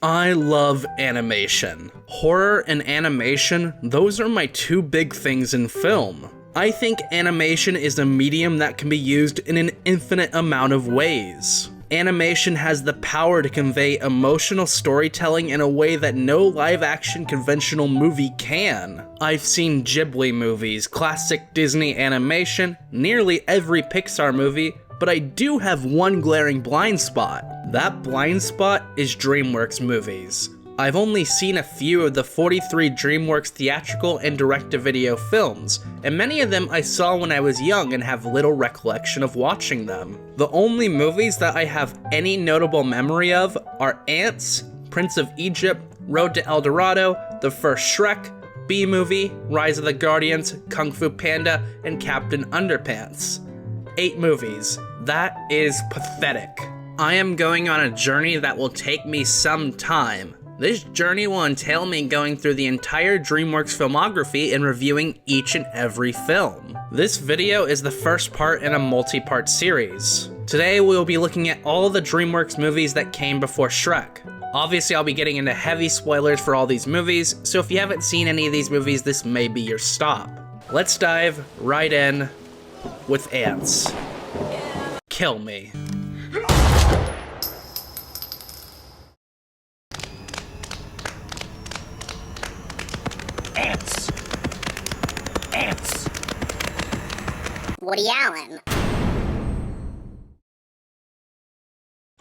I love animation. Horror and animation, those are my two big things in film. I think animation is a medium that can be used in an infinite amount of ways. Animation has the power to convey emotional storytelling in a way that no live-action conventional movie can. I've seen Ghibli movies, classic Disney animation, nearly every Pixar movie, but I do have one glaring blind spot. That blind spot is Dreamworks movies. I've only seen a few of the 43 Dreamworks theatrical and direct-to-video films, and many of them I saw when I was young and have little recollection of watching them. The only movies that I have any notable memory of are Antz, Prince of Egypt, Road to El Dorado, the first Shrek, B-Movie, Rise of the Guardians, Kung Fu Panda, and Captain Underpants. 8 movies. That is pathetic. I am going on a journey that will take me some time. This journey will entail me going through the entire Dreamworks filmography and reviewing each and every film. This video is the first part in a multi-part series. Today we will be looking at all the Dreamworks movies that came before Shrek. Obviously I'll be getting into heavy spoilers for all these movies, so if you haven't seen any of these movies, this may be your stop. Let's dive right in with Antz. Kill me. Antz. Woody Allen.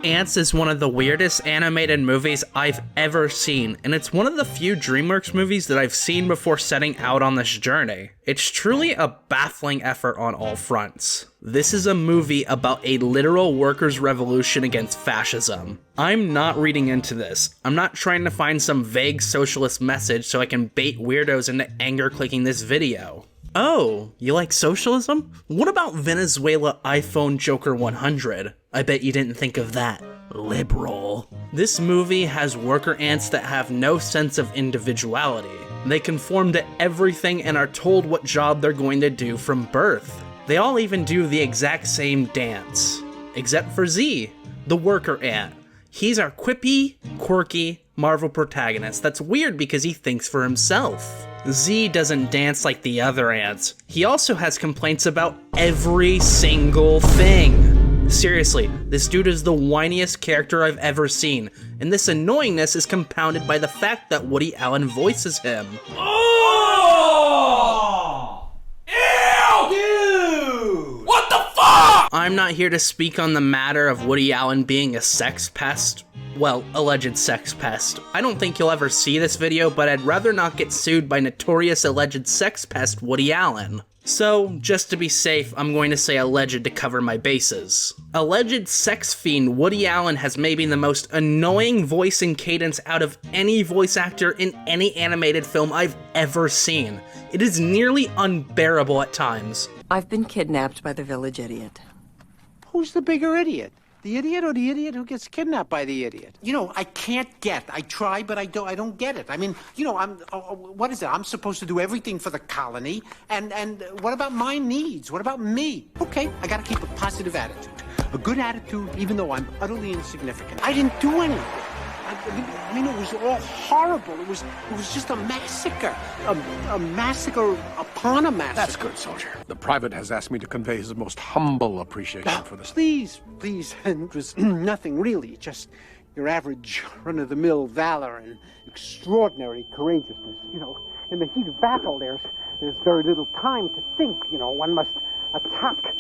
Antz is one of the weirdest animated movies I've ever seen, and it's one of the few Dreamworks movies that I've seen before setting out on this journey. It's truly a baffling effort on all fronts. This is a movie about a literal workers' revolution against fascism. I'm not reading into this. I'm not trying to find some vague socialist message so I can bait weirdos into anger clicking this video. Oh, you like socialism? What about Venezuela iPhone Joker 100? I bet you didn't think of that. Liberal. This movie has worker ants that have no sense of individuality. They conform to everything and are told what job they're going to do from birth. They all even do the exact same dance. Except for Z, the worker ant. He's our quippy, quirky Marvel protagonist that's weird because he thinks for himself. Z doesn't dance like the other ants. He also has complaints about every single thing. Seriously, this dude is the whiniest character I've ever seen, and this annoyingness is compounded by the fact that Woody Allen voices him. Oh! Ew! Dude! What the fuck? I'm not here to speak on the matter of Woody Allen being a sex pest. Well, alleged sex pest. I don't think you'll ever see this video, but I'd rather not get sued by notorious alleged sex pest Woody Allen. So, just to be safe, I'm going to say alleged to cover my bases. Alleged sex fiend Woody Allen has maybe the most annoying voice and cadence out of any voice actor in any animated film I've ever seen. It is nearly unbearable at times. I've been kidnapped by the village idiot. Who's the bigger idiot? The idiot or the idiot who gets kidnapped by the idiot? You know, I can't get. I try, but I don't get it. I mean, you know, what is it? I'm supposed to do everything for the colony, and what about my needs? What about me? Okay, I gotta keep a positive attitude. A good attitude, even though I'm utterly insignificant. I didn't do anything. I mean, it was all horrible. It was just a massacre. A massacre upon a massacre. That's good, soldier. The private has asked me to convey his most humble appreciation for this. Please. And it was nothing really. Just your average run-of-the-mill valor and extraordinary courageousness. You know, in the heat of battle, there's very little time to think. You know, one must attack.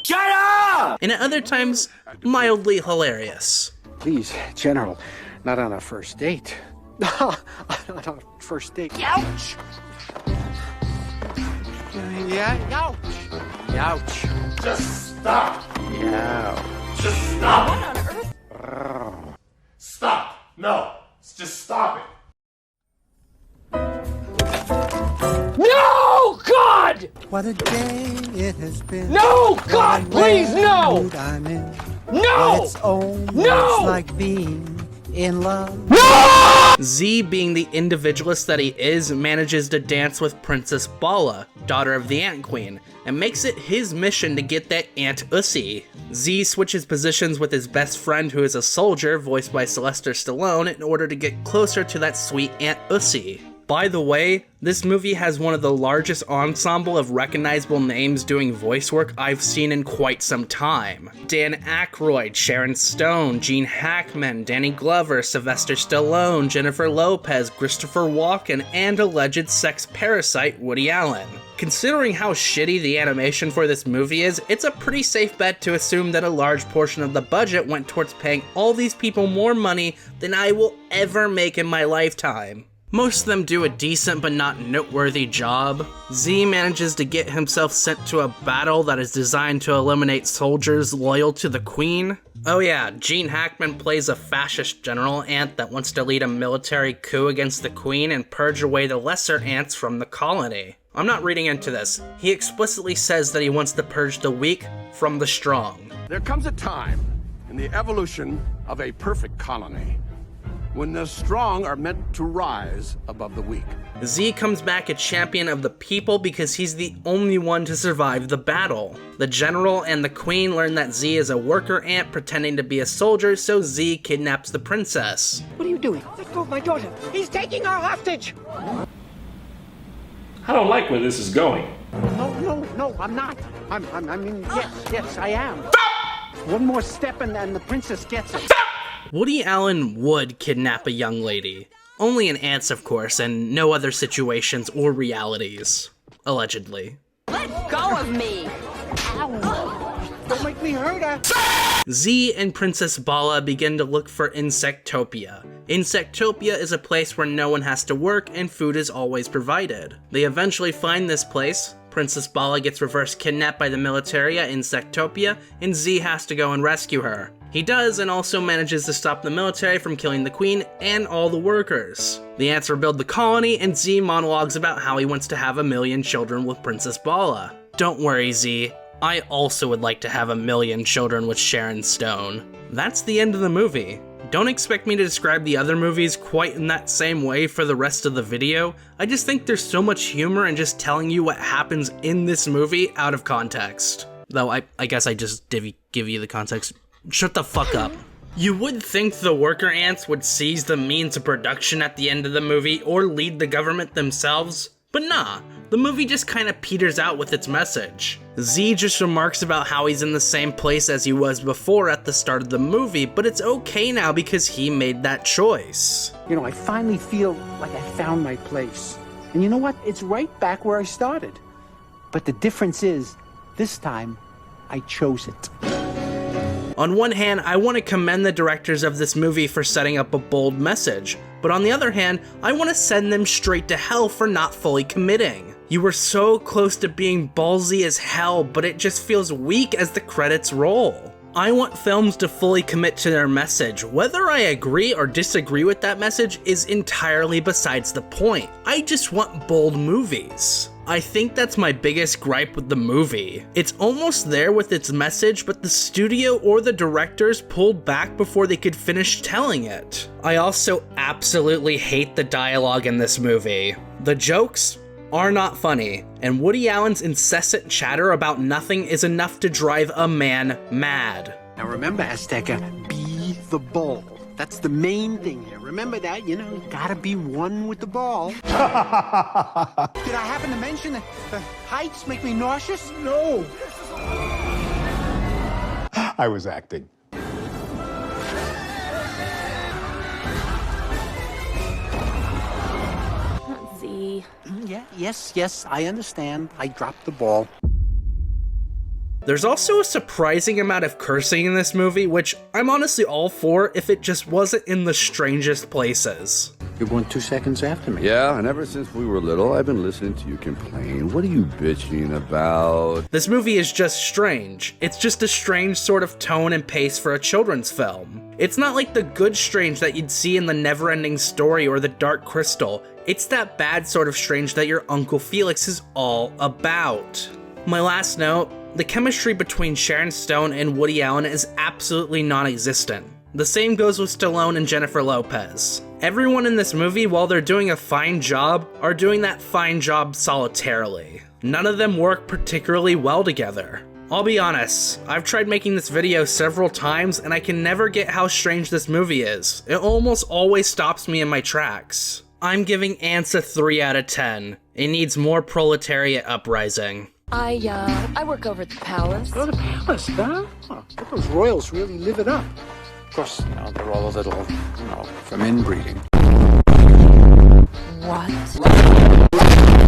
Shut up! And at other times, mildly hilarious. Please, General, not on a first date. Not on a first date. Ouch! Yeah, ouch! Ouch! Just stop! Ouch! Just stop! What on earth? Stop! No! Just stop it! No! God! What a day it has been. No! God, please, no! No! It's almost No! like being in love. Z, being the individualist that he is, manages to dance with Princess Bala, daughter of the Ant Queen, and makes it his mission to get that Ant Ussy. Z switches positions with his best friend who is a soldier, voiced by Sylvester Stallone, in order to get closer to that sweet Aunt Ussie. By the way, this movie has one of the largest ensemble of recognizable names doing voice work I've seen in quite some time. Dan Aykroyd, Sharon Stone, Gene Hackman, Danny Glover, Sylvester Stallone, Jennifer Lopez, Christopher Walken, and alleged sex parasite Woody Allen. Considering how shitty the animation for this movie is, it's a pretty safe bet to assume that a large portion of the budget went towards paying all these people more money than I will ever make in my lifetime. Most of them do a decent but not noteworthy job. Z manages to get himself sent to a battle that is designed to eliminate soldiers loyal to the Queen. Oh yeah, Gene Hackman plays a fascist general ant that wants to lead a military coup against the Queen and purge away the lesser ants from the colony. I'm not reading into this. He explicitly says that he wants to purge the weak from the strong. There comes a time in the evolution of a perfect colony when the strong are meant to rise above the weak. Z comes back a champion of the people because he's the only one to survive the battle. The general and the Queen learn that Z is a worker ant pretending to be a soldier, so Z kidnaps the princess. What are you doing? Let go of my daughter. He's taking our hostage. I don't like where this is going. No, I'm not. I mean, yes, I am. One more step and the princess gets it. Woody Allen would kidnap a young lady. Only in Antz, of course, and no other situations or realities. Allegedly. Let go of me! Don't make me hurt her. Z and Princess Bala begin to look for Insectopia. Insectopia is a place where no one has to work and food is always provided. They eventually find this place. Princess Bala gets reverse kidnapped by the military at Insectopia, and Z has to go and rescue her. He does, and also manages to stop the military from killing the Queen and all the workers. The Ants rebuild the colony, and Z monologues about how he wants to have 1 million children with Princess Bala. Don't worry, Z. I also would like to have 1 million children with Sharon Stone. That's the end of the movie. Don't expect me to describe the other movies quite in that same way for the rest of the video. I just think there's so much humor in just telling you what happens in this movie out of context. Though I guess I just give you the context. Shut the fuck up. You would think the worker ants would seize the means of production at the end of the movie or lead the government themselves, but nah, the movie just kinda peters out with its message. Z just remarks about how he's in the same place as he was before at the start of the movie, but it's okay now because he made that choice. You know, I finally feel like I found my place. And you know what? It's right back where I started. But the difference is, this time, I chose it. On one hand, I want to commend the directors of this movie for setting up a bold message, but on the other hand, I want to send them straight to hell for not fully committing. You were so close to being ballsy as hell, but it just feels weak as the credits roll. I want films to fully commit to their message. Whether I agree or disagree with that message is entirely besides the point. I just want bold movies. I think that's my biggest gripe with the movie. It's almost there with its message, but the studio or the directors pulled back before they could finish telling it. I also absolutely hate the dialogue in this movie. The jokes are not funny, and Woody Allen's incessant chatter about nothing is enough to drive a man mad. Now remember, Azteca, be the ball. That's the main thing here. Remember that, you know, you gotta be one with the ball. Did I happen to mention that the heights make me nauseous? No. I was acting. Z. Yes, I understand. I dropped the ball. There's also a surprising amount of cursing in this movie, which I'm honestly all for if it just wasn't in the strangest places. You're 2 seconds after me. Yeah, and ever since we were little, I've been listening to you complain. What are you bitching about? This movie is just strange. It's just a strange sort of tone and pace for a children's film. It's not like the good strange that you'd see in The Neverending Story or The Dark Crystal. It's that bad sort of strange that your Uncle Felix is all about. My last note, the chemistry between Sharon Stone and Woody Allen is absolutely non-existent. The same goes with Stallone and Jennifer Lopez. Everyone in this movie, while they're doing a fine job, are doing that fine job solitarily. None of them work particularly well together. I'll be honest, I've tried making this video several times and I can never get how strange this movie is. It almost always stops me in my tracks. I'm giving Antz a 3 out of 10. It needs more proletariat uprising. I work over at the palace. Oh, the palace, huh? Oh, but those royals really live it up. Of course, they're all a little, from inbreeding. What?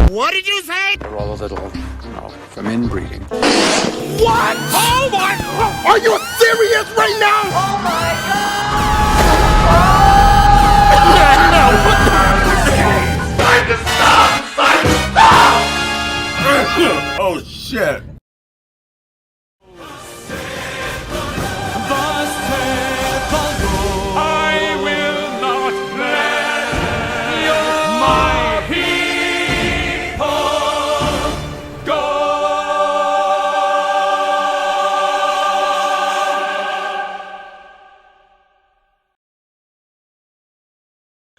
What did you say? They're all a little, from inbreeding. What? Oh my! Are you serious right now? Oh my God! Time to stop! Time to stop! Oh, shit. I will not let my people go.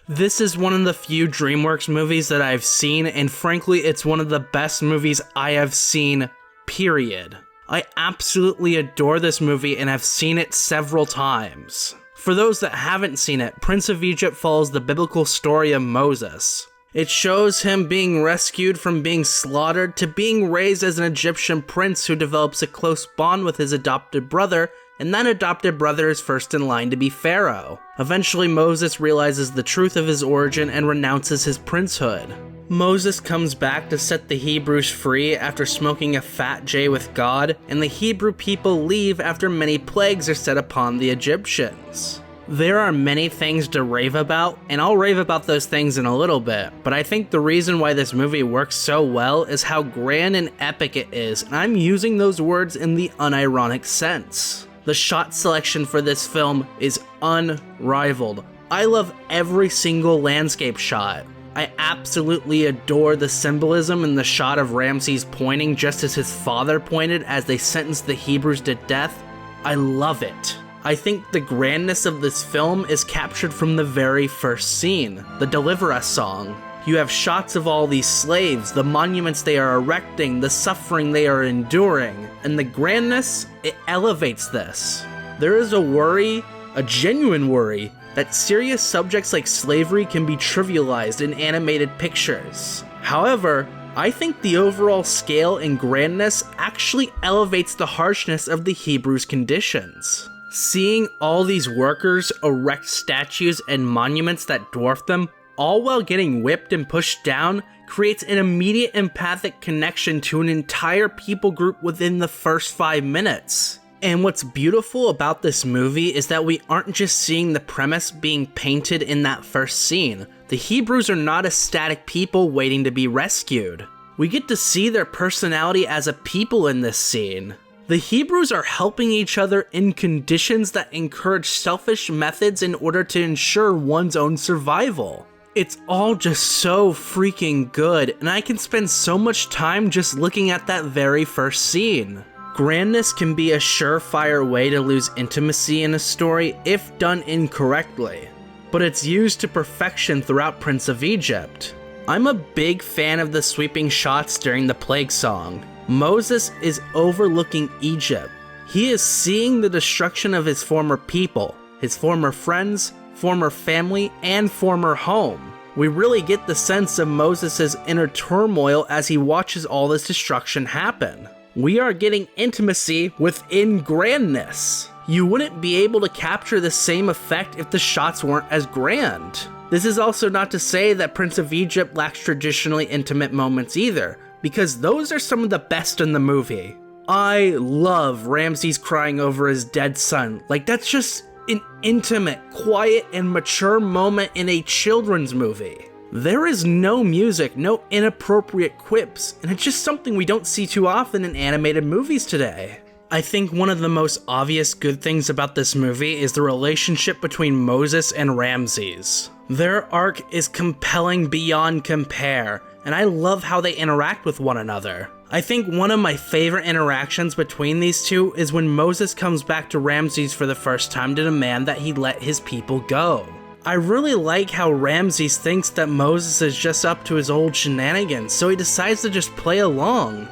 This is one of the few Dreamworks movies that I've seen, and frankly, it's one of the best movies I have seen, period. I absolutely adore this movie and have seen it several times. For those that haven't seen it, Prince of Egypt follows the biblical story of Moses. It shows him being rescued from being slaughtered to being raised as an Egyptian prince who develops a close bond with his adopted brother, and that adopted brother is first in line to be Pharaoh. Eventually, Moses realizes the truth of his origin and renounces his princehood. Moses comes back to set the Hebrews free after smoking a fat J with God, and the Hebrew people leave after many plagues are set upon the Egyptians. There are many things to rave about, and I'll rave about those things in a little bit, but I think the reason why this movie works so well is how grand and epic it is, and I'm using those words in the unironic sense. The shot selection for this film is unrivaled. I love every single landscape shot. I absolutely adore the symbolism in the shot of Ramses pointing just as his father pointed as they sentenced the Hebrews to death. I love it. I think the grandness of this film is captured from the very first scene, the Deliver Us song. You have shots of all these slaves, the monuments they are erecting, the suffering they are enduring, and the grandness, it elevates this. There is a worry, a genuine worry, that serious subjects like slavery can be trivialized in animated pictures. However, I think the overall scale and grandness actually elevates the harshness of the Hebrews' conditions. Seeing all these workers erect statues and monuments that dwarf them, all while getting whipped and pushed down, creates an immediate empathic connection to an entire people group within the first 5 minutes. And what's beautiful about this movie is that we aren't just seeing the premise being painted in that first scene. The Hebrews are not a static people waiting to be rescued. We get to see their personality as a people in this scene. The Hebrews are helping each other in conditions that encourage selfish methods in order to ensure one's own survival. It's all just so freaking good, and I can spend so much time just looking at that very first scene. Grandness can be a surefire way to lose intimacy in a story if done incorrectly, but it's used to perfection throughout Prince of Egypt. I'm a big fan of the sweeping shots during the plague song. Moses is overlooking Egypt. He is seeing the destruction of his former people, his former friends, former family, and former home. We really get the sense of Moses' inner turmoil as he watches all this destruction happen. We are getting intimacy within grandness. You wouldn't be able to capture the same effect if the shots weren't as grand. This is also not to say that Prince of Egypt lacks traditionally intimate moments either, because those are some of the best in the movie. I love Ramses crying over his dead son. Like, that's just an intimate, quiet, and mature moment in a children's movie. There is no music, no inappropriate quips, and it's just something we don't see too often in animated movies today. I think one of the most obvious good things about this movie is the relationship between Moses and Ramses. Their arc is compelling beyond compare, and I love how they interact with one another. I think one of my favorite interactions between these two is when Moses comes back to Ramses for the first time to demand that he let his people go. I really like how Ramses thinks that Moses is just up to his old shenanigans, so he decides to just play along.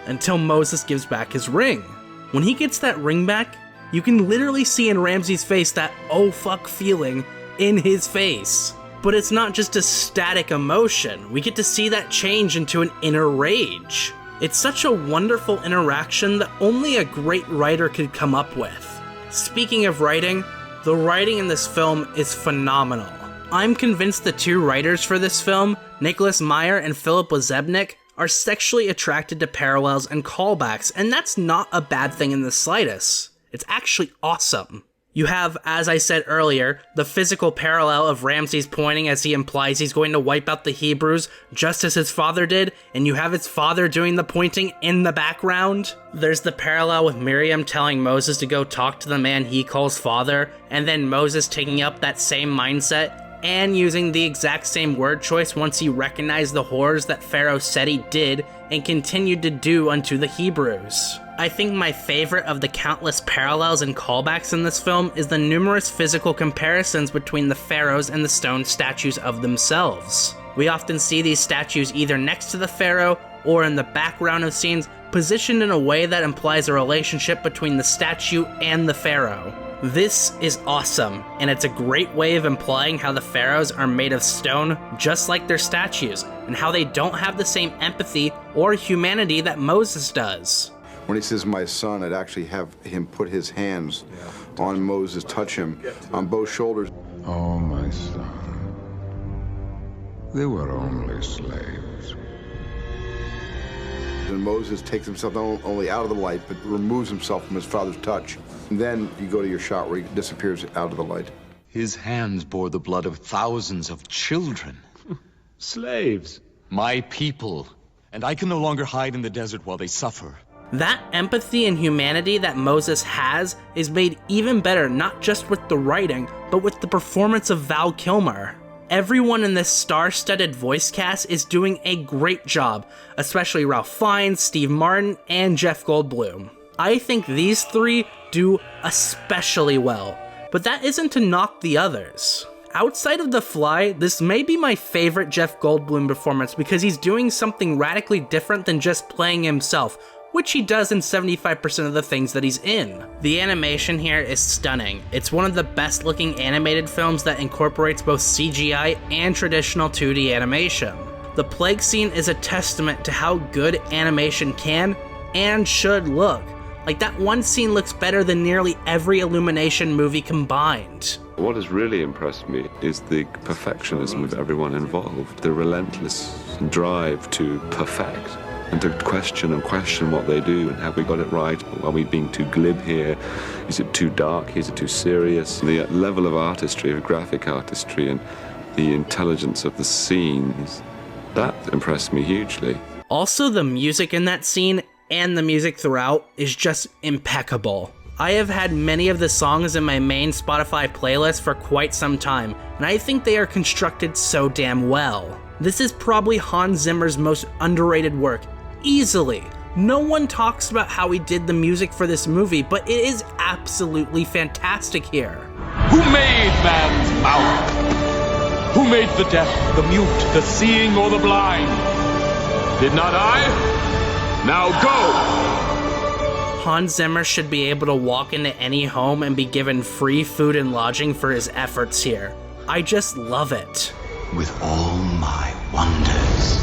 until Moses gives back his ring. When he gets that ring back, you can literally see in Ramses' face that oh fuck feeling in his face. But it's not just a static emotion, we get to see that change into an inner rage. It's such a wonderful interaction that only a great writer could come up with. Speaking of writing, the writing in this film is phenomenal. I'm convinced the two writers for this film, Nicholas Meyer and Philip Wozebnik, are sexually attracted to parallels and callbacks, and that's not a bad thing in the slightest. It's actually awesome. You have, as I said earlier, the physical parallel of Ramses pointing as he implies he's going to wipe out the Hebrews just as his father did, and you have his father doing the pointing in the background. There's the parallel with Miriam telling Moses to go talk to the man he calls father, and then Moses taking up that same mindset and using the exact same word choice once he recognized the horrors that Pharaoh said he did and continued to do unto the Hebrews. I think my favorite of the countless parallels and callbacks in this film is the numerous physical comparisons between the pharaohs and the stone statues of themselves. We often see these statues either next to the pharaoh or in the background of scenes, positioned in a way that implies a relationship between the statue and the pharaoh. This is awesome, and it's a great way of implying how the pharaohs are made of stone just like their statues, and how they don't have the same empathy or humanity that Moses does. When he says my son, I'd actually have him put his hands on Moses, touch him on both shoulders. Oh, my son, they were only slaves. And Moses takes himself not only out of the light, but removes himself from his father's touch. And then you go to your shot where he disappears out of the light. His hands bore the blood of thousands of children. Slaves. My people. And I can no longer hide in the desert while they suffer. That empathy and humanity that Moses has is made even better not just with the writing, but with the performance of Val Kilmer. Everyone in this star-studded voice cast is doing a great job, especially Ralph Fiennes, Steve Martin, and Jeff Goldblum. I think these three do especially well, but that isn't to knock the others. Outside of The Fly, this may be my favorite Jeff Goldblum performance because he's doing something radically different than just playing himself, which he does in 75% of the things that he's in. The animation here is stunning. It's one of the best looking animated films that incorporates both CGI and traditional 2D animation. The plague scene is a testament to how good animation can and should look. Like, that one scene looks better than nearly every Illumination movie combined. What has really impressed me is the perfectionism of everyone involved, the relentless drive to perfect, and to question what they do, and have we got it right? Are we being too glib here? Is it too dark? Is it too serious? The level of artistry, of graphic artistry, and the intelligence of the scenes, that impressed me hugely. Also, the music in that scene and the music throughout is just impeccable. I have had many of the songs in my main Spotify playlist for quite some time, and I think they are constructed so damn well. This is probably Hans Zimmer's most underrated work, easily. No one talks about how he did the music for this movie, but it is absolutely fantastic here. Who made man's mouth? Who made the deaf, the mute, the seeing, or the blind? Did not I? Now go! Hans Zimmer should be able to walk into any home and be given free food and lodging for his efforts here. I just love it. With all my wonders.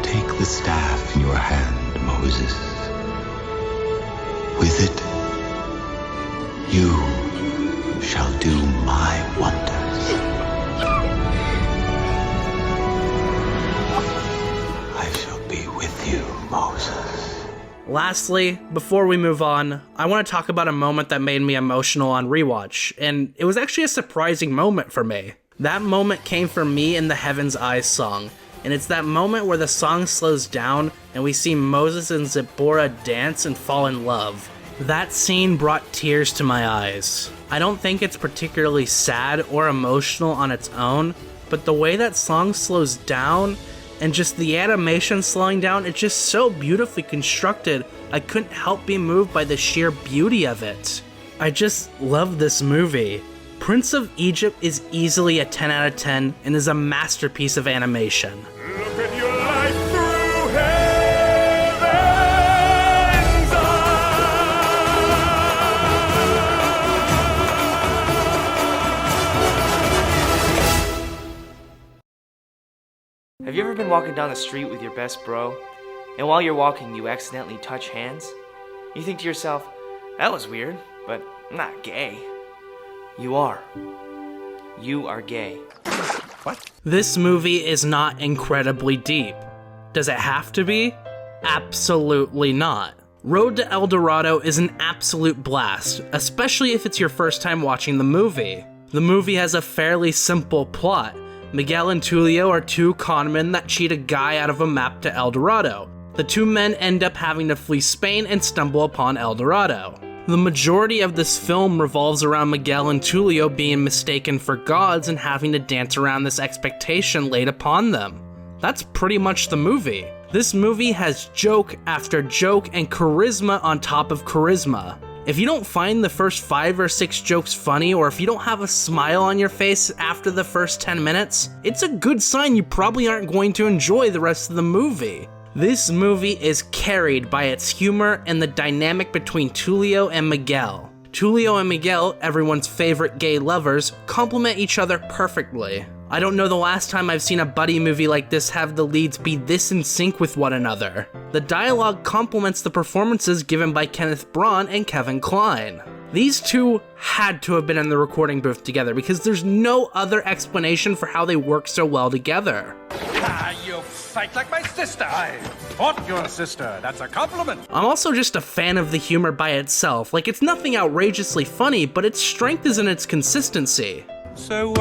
Take the staff in your hand, Moses. With it, you shall do my wonders. Moses. Lastly, before we move on, I want to talk about a moment that made me emotional on rewatch, and it was actually a surprising moment for me. That moment came from me in the Heaven's Eyes song, and it's that moment where the song slows down and we see Moses and Zipporah dance and fall in love. That scene brought tears to my eyes. I don't think it's particularly sad or emotional on its own, but the way that song slows down and just the animation slowing down, it's just so beautifully constructed. I couldn't help be moved by the sheer beauty of it. I just love this movie. Prince of Egypt is easily a 10 out of 10 and is a masterpiece of animation. Have you ever been walking down the street with your best bro, and while you're walking you accidentally touch hands? You think to yourself, that was weird, but I'm not gay. You are. You are gay. What? This movie is not incredibly deep. Does it have to be? Absolutely not. Road to El Dorado is an absolute blast, especially if it's your first time watching the movie. The movie has a fairly simple plot. Miguel and Tulio are two conmen that cheat a guy out of a map to El Dorado. The two men end up having to flee Spain and stumble upon El Dorado. The majority of this film revolves around Miguel and Tulio being mistaken for gods and having to dance around this expectation laid upon them. That's pretty much the movie. This movie has joke after joke and charisma on top of charisma. If you don't find the first 5 or 6 jokes funny, or if you don't have a smile on your face after the first 10 minutes, it's a good sign you probably aren't going to enjoy the rest of the movie. This movie is carried by its humor and the dynamic between Tulio and Miguel. Tulio and Miguel, everyone's favorite gay lovers, complement each other perfectly. I don't know the last time I've seen a buddy movie like this have the leads be this in sync with one another. The dialogue complements the performances given by Kenneth Branagh and Kevin Kline. These two had to have been in the recording booth together because there's no other explanation for how they work so well together. Ah, you fight like my sister. I fought your sister. That's a compliment. I'm also just a fan of the humor by itself. Like, it's nothing outrageously funny, but its strength is in its consistency. So,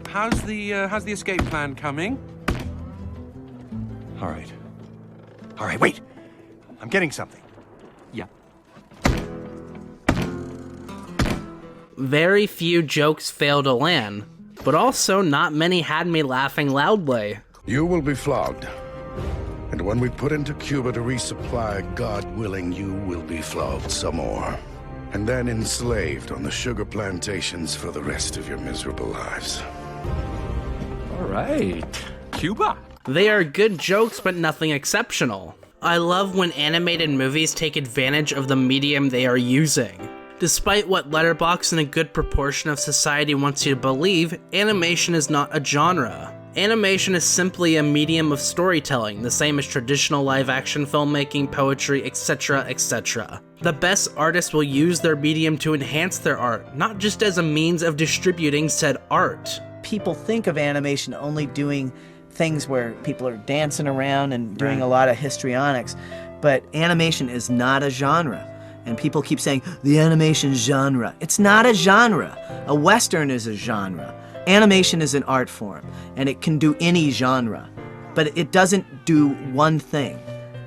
how's the escape plan coming? All right, wait. I'm getting something. Yeah. Very few jokes fail to land, but also not many had me laughing loudly. You will be flogged. And when we put into Cuba to resupply, God willing, you will be flogged some more. And then enslaved on the sugar plantations for the rest of your miserable lives. All right. Cuba. They are good jokes, but nothing exceptional. I love when animated movies take advantage of the medium they are using. Despite what Letterboxd and a good proportion of society wants you to believe, animation is not a genre. Animation is simply a medium of storytelling, the same as traditional live-action filmmaking, poetry, etc., etc. The best artists will use their medium to enhance their art, not just as a means of distributing said art. People think of animation only doing things where people are dancing around and doing a lot of histrionics, but animation is not a genre. And people keep saying, the animation genre. It's not a genre. A Western is a genre. Animation is an art form, and it can do any genre, but it doesn't do one thing.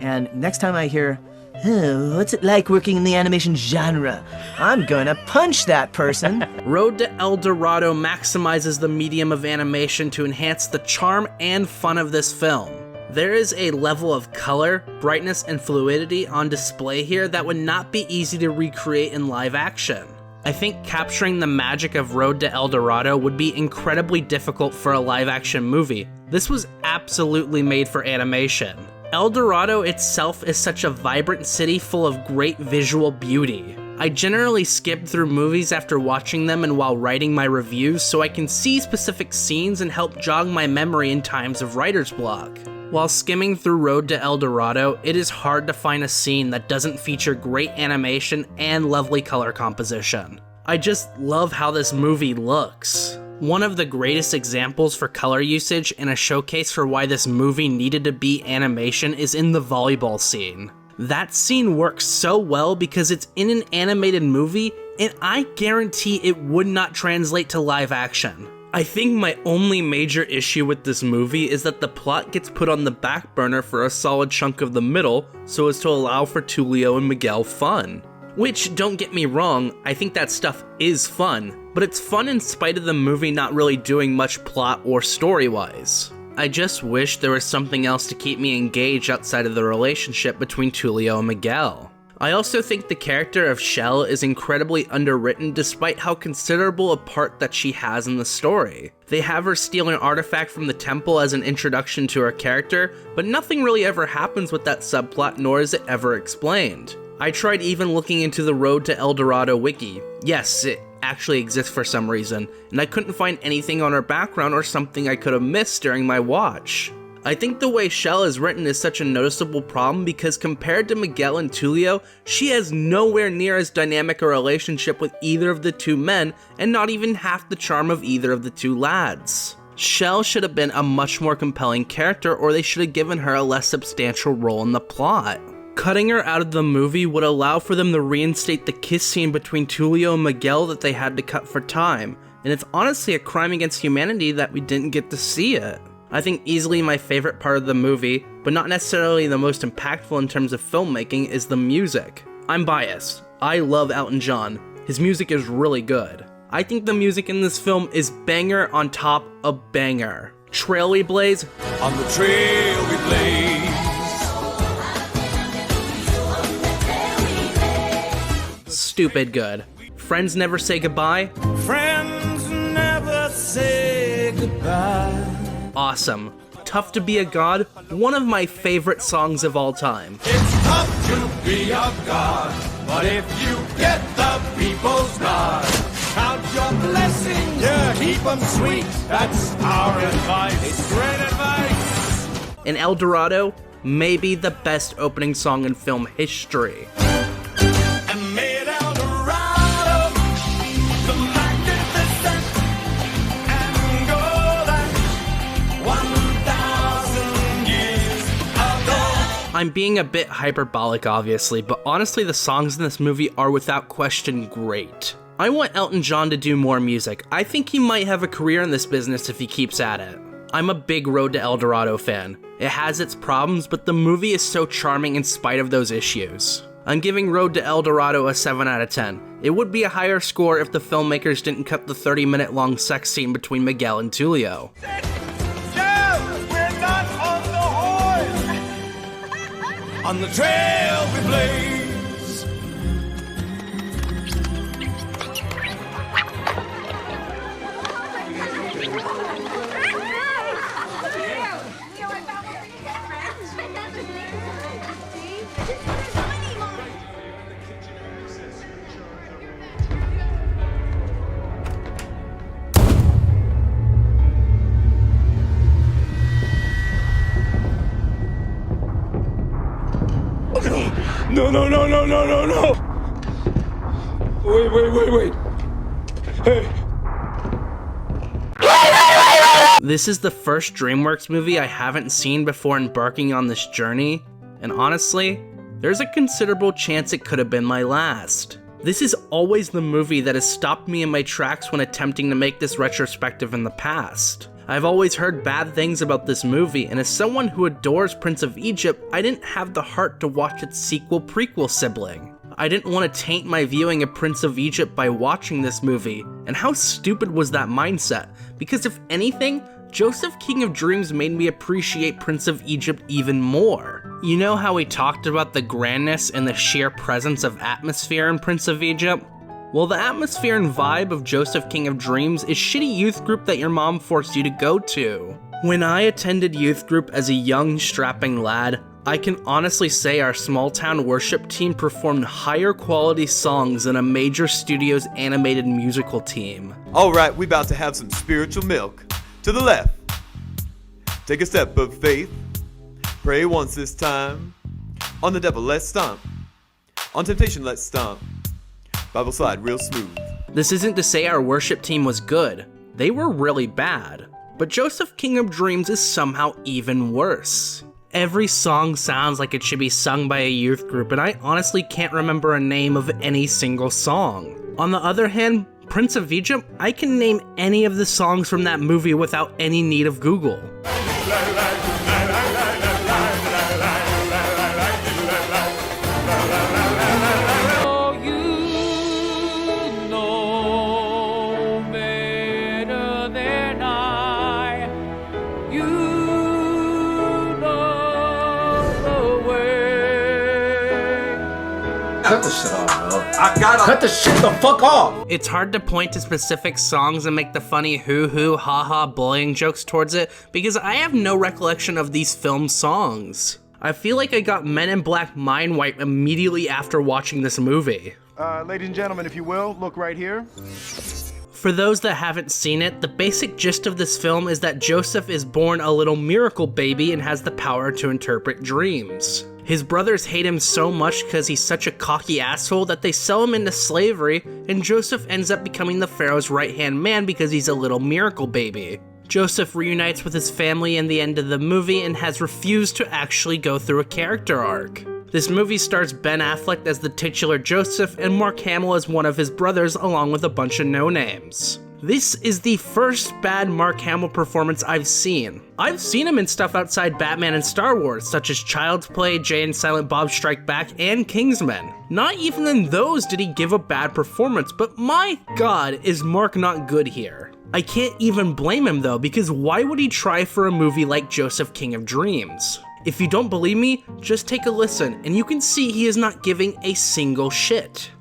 And next time I hear, what's it like working in the animation genre? I'm gonna punch that person. Road to El Dorado maximizes the medium of animation to enhance the charm and fun of this film. There is a level of color, brightness, and fluidity on display here that would not be easy to recreate in live action. I think capturing the magic of Road to El Dorado would be incredibly difficult for a live-action movie. This was absolutely made for animation. El Dorado itself is such a vibrant city full of great visual beauty. I generally skip through movies after watching them and while writing my reviews so I can see specific scenes and help jog my memory in times of writer's block. While skimming through Road to El Dorado, it is hard to find a scene that doesn't feature great animation and lovely color composition. I just love how this movie looks. One of the greatest examples for color usage and a showcase for why this movie needed to be animation is in the volleyball scene. That scene works so well because it's in an animated movie, and I guarantee it would not translate to live action. I think my only major issue with this movie is that the plot gets put on the back burner for a solid chunk of the middle so as to allow for Tulio and Miguel fun. Which, don't get me wrong, I think that stuff is fun, but it's fun in spite of the movie not really doing much plot or story-wise. I just wish there was something else to keep me engaged outside of the relationship between Tulio and Miguel. I also think the character of Shell is incredibly underwritten despite how considerable a part that she has in the story. They have her steal an artifact from the temple as an introduction to her character, but nothing really ever happens with that subplot, nor is it ever explained. I tried even looking into the Road to El Dorado wiki. Yes, it actually exists for some reason, and I couldn't find anything on her background or something I could have missed during my watch. I think the way Shell is written is such a noticeable problem because compared to Miguel and Tulio, she has nowhere near as dynamic a relationship with either of the two men and not even half the charm of either of the two lads. Shell should have been a much more compelling character, or they should have given her a less substantial role in the plot. Cutting her out of the movie would allow for them to reinstate the kiss scene between Tulio and Miguel that they had to cut for time, and it's honestly a crime against humanity that we didn't get to see it. I think easily my favorite part of the movie, but not necessarily the most impactful in terms of filmmaking, is the music. I'm biased. I love Elton John. His music is really good. I think the music in this film is banger on top of banger. Trail we blaze. On the trail we blaze. Stupid good. Friends Never Say Goodbye. Friends never say goodbye. Awesome. Tough to Be a God, one of my favorite songs of all time. It's tough to be a god, but if you get the people's nod, count your blessings, yeah, keep them sweet. That's our advice. It's great advice. And El Dorado, maybe the best opening song in film history. And made El Dorado the magnificent and go back 1,000 years ago. I'm being a bit hyperbolic, obviously, but honestly, the songs in this movie are without question great. I want Elton John to do more music. I think he might have a career in this business if he keeps at it. I'm a big Road to El Dorado fan. It has its problems, but the movie is so charming in spite of those issues. I'm giving Road to El Dorado a 7 out of 10. It would be a higher score if the filmmakers didn't cut the 30-minute long sex scene between Miguel and Tulio. We're not on the horse. On the trail we blaze. No. Wait. Hey. This is the first Dreamworks movie I haven't seen before embarking on this journey, and honestly, there's a considerable chance it could have been my last. This is always the movie that has stopped me in my tracks when attempting to make this retrospective in the past. I've always heard bad things about this movie, and as someone who adores Prince of Egypt, I didn't have the heart to watch its sequel-prequel sibling. I didn't want to taint my viewing of Prince of Egypt by watching this movie, and how stupid was that mindset? Because if anything, Joseph King of Dreams made me appreciate Prince of Egypt even more. You know how we talked about the grandness and the sheer presence of atmosphere in Prince of Egypt? Well, the atmosphere and vibe of Joseph King of Dreams is shitty youth group that your mom forced you to go to. When I attended youth group as a young, strapping lad, I can honestly say our small town worship team performed higher quality songs than a major studio's animated musical team. Alright, we about to have some spiritual milk. To the left. Take a step of faith. Pray once this time. On the devil, let's stomp. On temptation, let's stomp. Bible slide real smooth. This isn't to say our worship team was good. They were really bad. But Joseph King of Dreams is somehow even worse. Every song sounds like it should be sung by a youth group, and I honestly can't remember a name of any single song. On the other hand, Prince of Egypt, I can name any of the songs from that movie without any need of Google. Cut the shit off, bro. Cut the shit the fuck off! It's hard to point to specific songs and make the funny hoo-hoo, ha-ha bullying jokes towards it because I have no recollection of these film songs. I feel like I got Men in Black mind wipe immediately after watching this movie. Ladies and gentlemen, if you will, look right here. For those that haven't seen it, the basic gist of this film is that Joseph is born a little miracle baby and has the power to interpret dreams. His brothers hate him so much because he's such a cocky asshole that they sell him into slavery, and Joseph ends up becoming the Pharaoh's right-hand man because he's a little miracle baby. Joseph reunites with his family in the end of the movie and has refused to actually go through a character arc. This movie stars Ben Affleck as the titular Joseph and Mark Hamill as one of his brothers along with a bunch of no-names. This is the first bad Mark Hamill performance I've seen. I've seen him in stuff outside Batman and Star Wars, such as Child's Play, Jay and Silent Bob Strike Back, and Kingsman. Not even in those did he give a bad performance, but my god, is Mark not good here. I can't even blame him though, because why would he try for a movie like Joseph King of Dreams? If you don't believe me, just take a listen, and you can see he is not giving a single shit.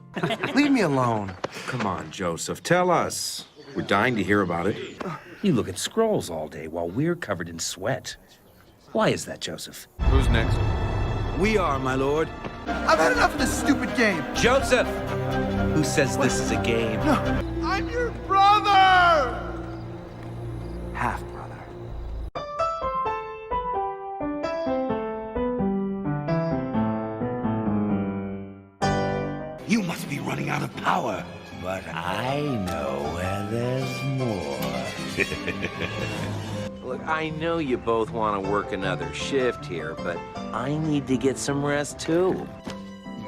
Leave me alone. Come on, Joseph, tell us. We're dying to hear about it. You look at scrolls all day while we're covered in sweat. Why is that, Joseph? Who's next? We are, my lord. I've had enough of this stupid game. Joseph! Who says this is a game? No. I'm your brother! Half. You must be running out of power. But I know where there's more. Look, I know you both want to work another shift here, but I need to get some rest too.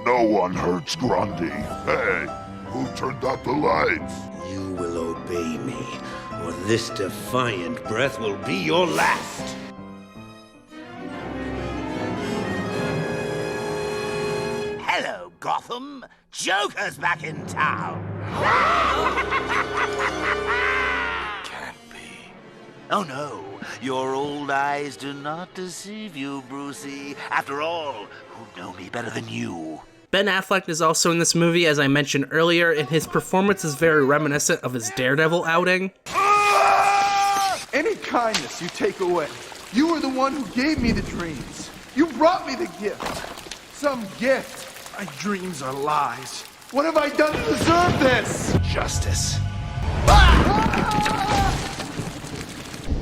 No one hurts Grundy. Hey, who turned out the lights? You will obey me, or this defiant breath will be your last. Hello, Gotham. Joker's back in town. Can't be. Oh no, your old eyes do not deceive you, Brucey. After all, who know me better than you? Ben Affleck is also in this movie, as I mentioned earlier, and his performance is very reminiscent of his Daredevil outing. Any kindness you take away. You were the one who gave me the dreams. You brought me the gift. Some gift. My dreams are lies. What have I done to deserve this? Justice.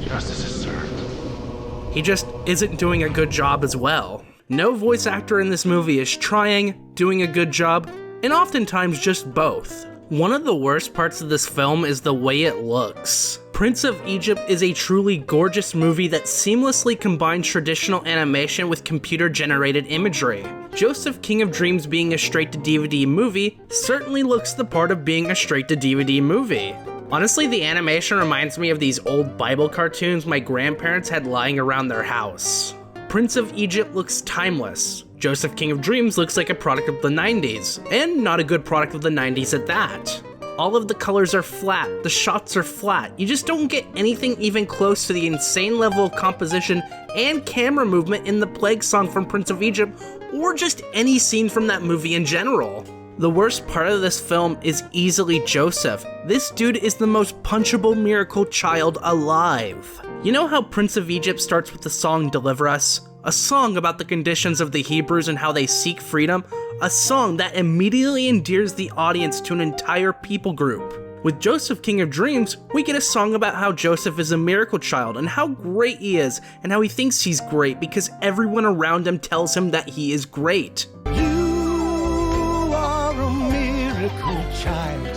Justice is served. He just isn't doing a good job as well. No voice actor in this movie is trying, doing a good job, and oftentimes just both. One of the worst parts of this film is the way it looks. Prince of Egypt is a truly gorgeous movie that seamlessly combines traditional animation with computer-generated imagery. Joseph King of Dreams being a straight-to-DVD movie certainly looks the part of being a straight-to-DVD movie. Honestly, the animation reminds me of these old Bible cartoons my grandparents had lying around their house. Prince of Egypt looks timeless. Joseph King of Dreams looks like a product of the 90s, and not a good product of the 90s at that. All of the colors are flat, the shots are flat, you just don't get anything even close to the insane level of composition and camera movement in the Plague Song from Prince of Egypt, or just any scene from that movie in general. The worst part of this film is easily Joseph. This dude is the most punchable miracle child alive. You know how Prince of Egypt starts with the song Deliver Us? A song about the conditions of the Hebrews and how they seek freedom? A song that immediately endears the audience to an entire people group. With Joseph King of Dreams, we get a song about how Joseph is a miracle child and how great he is and how he thinks he's great because everyone around him tells him that he is great. You are a miracle child.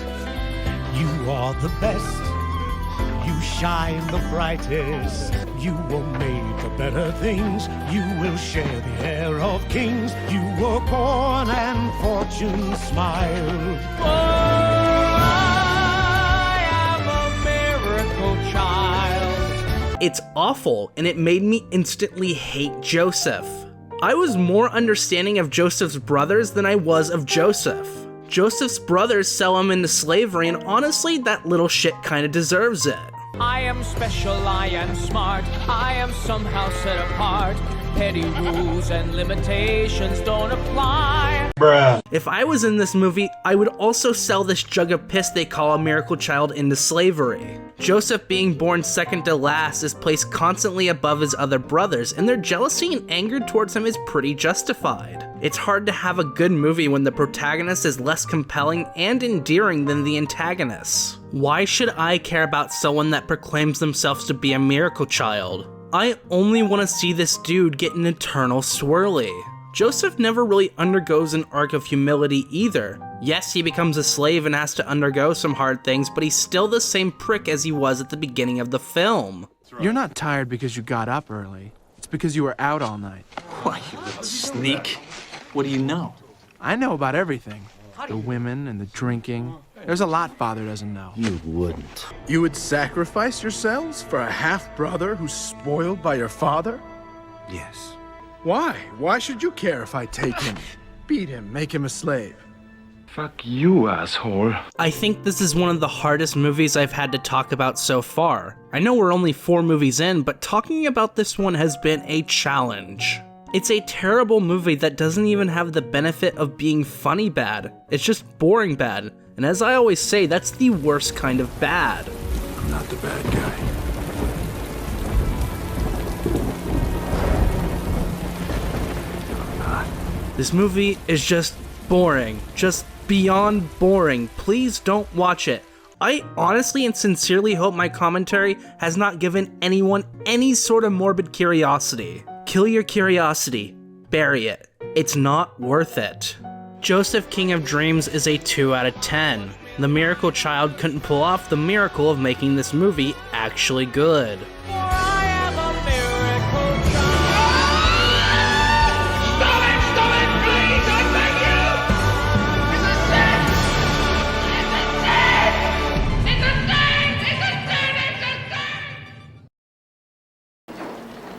You are the best. You shine the brightest. You were made for better things. You will share the air of kings. You were born and fortune smiled. I am a miracle child. It's awful, and it made me instantly hate Joseph. I was more understanding of Joseph's brothers than I was of Joseph. Joseph's brothers sell him into slavery, and honestly, that little shit kinda deserves it. I am special, I am smart, I am somehow set apart. Petty rules and limitations don't apply. Bruh. If I was in this movie, I would also sell this jug of piss they call a miracle child into slavery. Joseph being born second to last is placed constantly above his other brothers, and their jealousy and anger towards him is pretty justified. It's hard to have a good movie when the protagonist is less compelling and endearing than the antagonists. Why should I care about someone that proclaims themselves to be a miracle child? I only want to see this dude get an eternal swirly. Joseph never really undergoes an arc of humility either. Yes, he becomes a slave and has to undergo some hard things, but he's still the same prick as he was at the beginning of the film. You're not tired because you got up early. It's because you were out all night. Why, you little sneak. What do you know? I know about everything. The women and the drinking. There's a lot Father doesn't know. You wouldn't. You would sacrifice yourselves for a half-brother who's spoiled by your father? Yes. Why? Why should you care if I take him? Beat him, make him a slave. Fuck you, asshole. I think this is one of the hardest movies I've had to talk about so far. I know we're only 4 movies in, but talking about this one has been a challenge. It's a terrible movie that doesn't even have the benefit of being funny bad. It's just boring bad. And as I always say, that's the worst kind of bad. I'm not the bad guy. This movie is just boring. Just beyond boring. Please don't watch it. I honestly and sincerely hope my commentary has not given anyone any sort of morbid curiosity. Kill your curiosity. Bury it. It's not worth it. Joseph King of Dreams is a 2 out of 10. The Miracle Child couldn't pull off the miracle of making this movie actually good.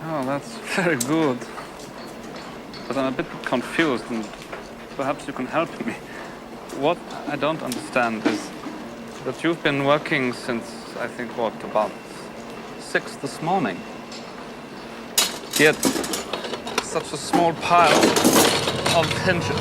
Oh, that's very good. But I'm a bit confused, and perhaps you can help me. What I don't understand is that you've been working since, I think, what, about 6 this morning. Yet, such a small pile of hinges.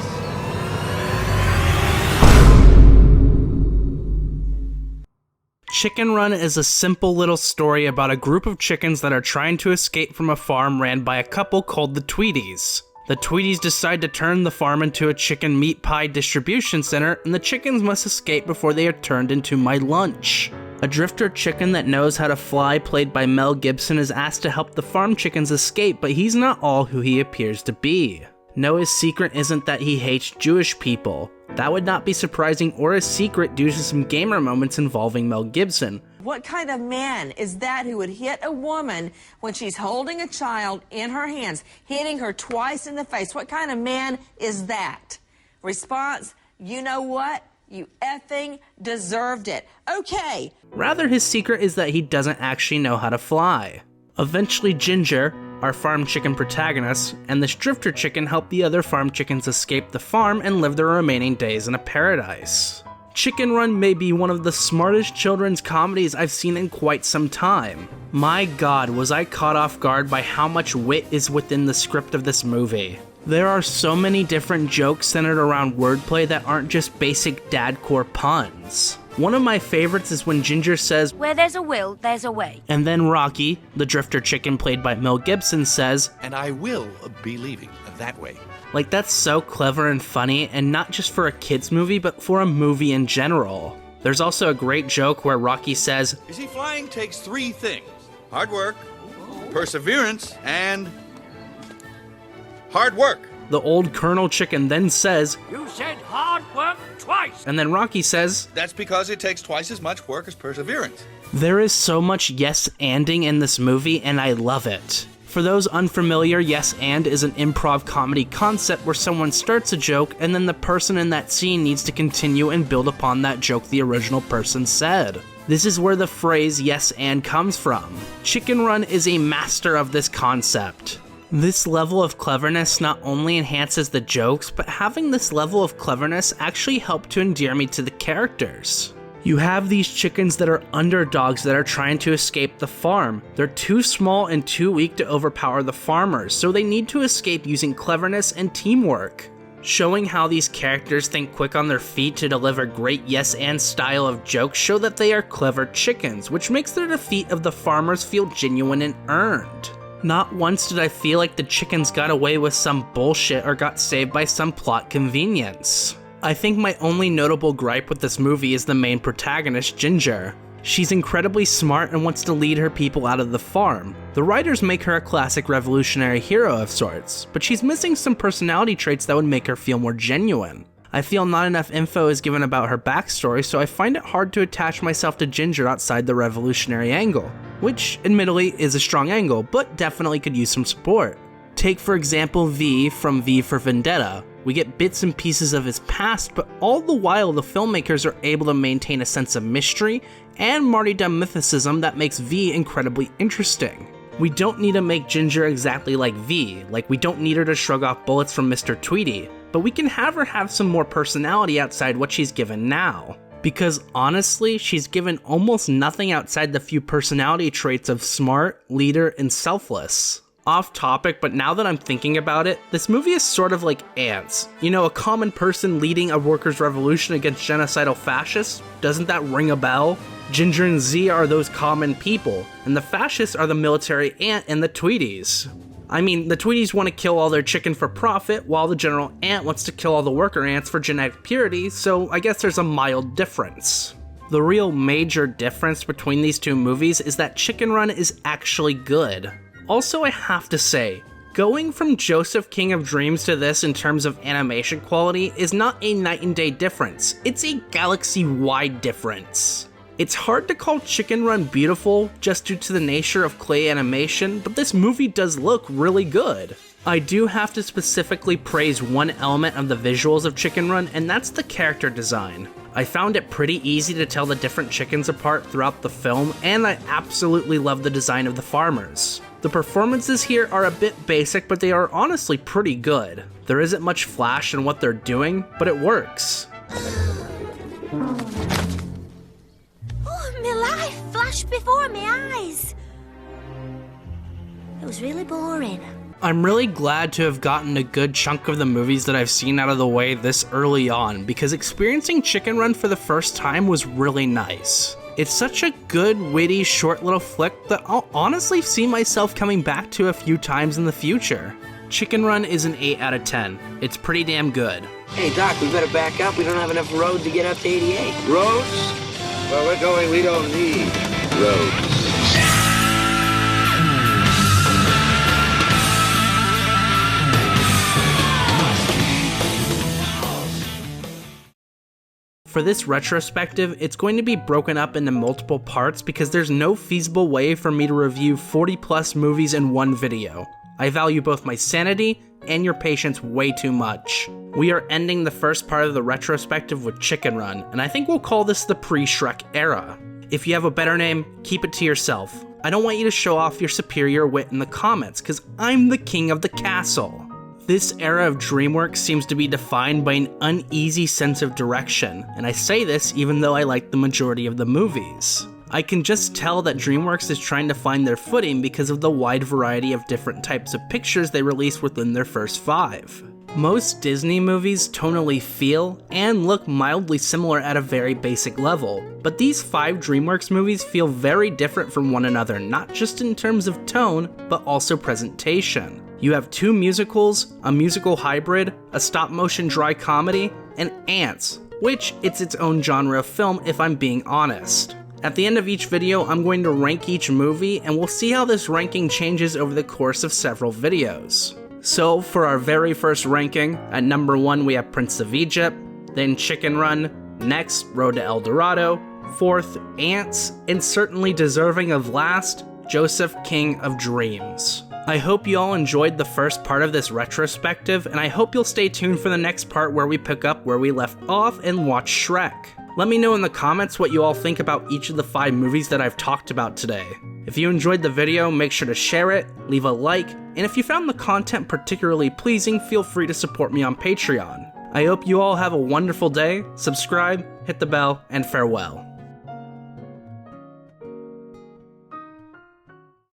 Chicken Run is a simple little story about a group of chickens that are trying to escape from a farm ran by a couple called the Tweedies. The Tweedies decide to turn the farm into a chicken meat pie distribution center, and the chickens must escape before they are turned into my lunch. A drifter chicken that knows how to fly, played by Mel Gibson, is asked to help the farm chickens escape, but he's not all who he appears to be. Noah's secret isn't that he hates Jewish people. That would not be surprising or a secret due to some gamer moments involving Mel Gibson. What kind of man is that who would hit a woman when she's holding a child in her hands, hitting her twice in the face? What kind of man is that? Response, you know what? You effing deserved it. Okay. Rather, his secret is that he doesn't actually know how to fly. Eventually, Ginger, our farm chicken protagonist, and this drifter chicken help the other farm chickens escape the farm and live their remaining days in a paradise. Chicken Run may be one of the smartest children's comedies I've seen in quite some time. My god, was I caught off guard by how much wit is within the script of this movie. There are so many different jokes centered around wordplay that aren't just basic dadcore puns. One of my favorites is when Ginger says, "Where there's a will, there's a way." And then Rocky, the drifter chicken played by Mel Gibson, says, "And I will be leaving that way." Like, that's so clever and funny, and not just for a kid's movie, but for a movie in general. There's also a great joke where Rocky says, "You see, flying takes 3 things. Hard work, perseverance, and hard work." The old Colonel Chicken then says, "You said hard work twice." And then Rocky says, "That's because it takes twice as much work as perseverance." There is so much yes-anding in this movie, and I love it. For those unfamiliar, yes and is an improv comedy concept where someone starts a joke and then the person in that scene needs to continue and build upon that joke the original person said. This is where the phrase yes and comes from. Chicken Run is a master of this concept. This level of cleverness not only enhances the jokes, but having this level of cleverness actually helped to endear me to the characters. You have these chickens that are underdogs that are trying to escape the farm. They're too small and too weak to overpower the farmers, so they need to escape using cleverness and teamwork. Showing how these characters think quick on their feet to deliver great yes and style of jokes show that they are clever chickens, which makes their defeat of the farmers feel genuine and earned. Not once did I feel like the chickens got away with some bullshit or got saved by some plot convenience. I think my only notable gripe with this movie is the main protagonist, Ginger. She's incredibly smart and wants to lead her people out of the farm. The writers make her a classic revolutionary hero of sorts, but she's missing some personality traits that would make her feel more genuine. I feel not enough info is given about her backstory, so I find it hard to attach myself to Ginger outside the revolutionary angle, which admittedly is a strong angle, but definitely could use some support. Take for example V from V for Vendetta. We get bits and pieces of his past, but all the while the filmmakers are able to maintain a sense of mystery and martyrdom mythicism that makes V incredibly interesting. We don't need to make Ginger exactly like V, like we don't need her to shrug off bullets from Mr. Tweety, but we can have her have some more personality outside what she's given now. Because honestly, she's given almost nothing outside the few personality traits of smart, leader, and selfless. Off topic, but now that I'm thinking about it, this movie is sort of like Antz. You know, a common person leading a workers' revolution against genocidal fascists? Doesn't that ring a bell? Ginger and Z are those common people, and the fascists are the military ant and the Tweeties. I mean, the Tweeties want to kill all their chicken for profit, while the general ant wants to kill all the worker ants for genetic purity, so I guess there's a mild difference. The real major difference between these two movies is that Chicken Run is actually good. Also, I have to say, going from Joseph King of Dreams to this in terms of animation quality is not a night and day difference, it's a galaxy-wide difference. It's hard to call Chicken Run beautiful just due to the nature of clay animation, but this movie does look really good. I do have to specifically praise one element of the visuals of Chicken Run, and that's the character design. I found it pretty easy to tell the different chickens apart throughout the film, and I absolutely love the design of the farmers. The performances here are a bit basic, but they are honestly pretty good. There isn't much flash in what they're doing, but it works. Oh, my life flashed before my eyes. It was really boring. I'm really glad to have gotten a good chunk of the movies that I've seen out of the way this early on, because experiencing Chicken Run for the first time was really nice. It's such a good, witty, short little flick that I'll honestly see myself coming back to a few times in the future. Chicken Run is an 8 out of 10. It's pretty damn good. Hey Doc, we better back up. We don't have enough road to get up to 88. Roads? Where we're going, we don't need roads. For this retrospective, it's going to be broken up into multiple parts because there's no feasible way for me to review 40 plus movies in one video. I value both my sanity and your patience way too much. We are ending the first part of the retrospective with Chicken Run, and I think we'll call this the pre-Shrek era. If you have a better name, keep it to yourself. I don't want you to show off your superior wit in the comments, because I'm the king of the castle. This era of Dreamworks seems to be defined by an uneasy sense of direction, and I say this even though I like the majority of the movies. I can just tell that Dreamworks is trying to find their footing because of the wide variety of different types of pictures they released within their first 5. Most Disney movies tonally feel and look mildly similar at a very basic level, but these 5 Dreamworks movies feel very different from one another, not just in terms of tone, but also presentation. You have 2 musicals, a musical hybrid, a stop-motion dry comedy, and Antz, which it's its own genre of film if I'm being honest. At the end of each video, I'm going to rank each movie, and we'll see how this ranking changes over the course of several videos. So, for our very first ranking, at number 1 we have Prince of Egypt, then Chicken Run, next Road to El Dorado, 4th Antz, and certainly deserving of last, Joseph King of Dreams. I hope you all enjoyed the first part of this retrospective, and I hope you'll stay tuned for the next part where we pick up where we left off and watch Shrek. Let me know in the comments what you all think about each of the 5 movies that I've talked about today. If you enjoyed the video, make sure to share it, leave a like, and if you found the content particularly pleasing, feel free to support me on Patreon. I hope you all have a wonderful day, subscribe, hit the bell, and farewell.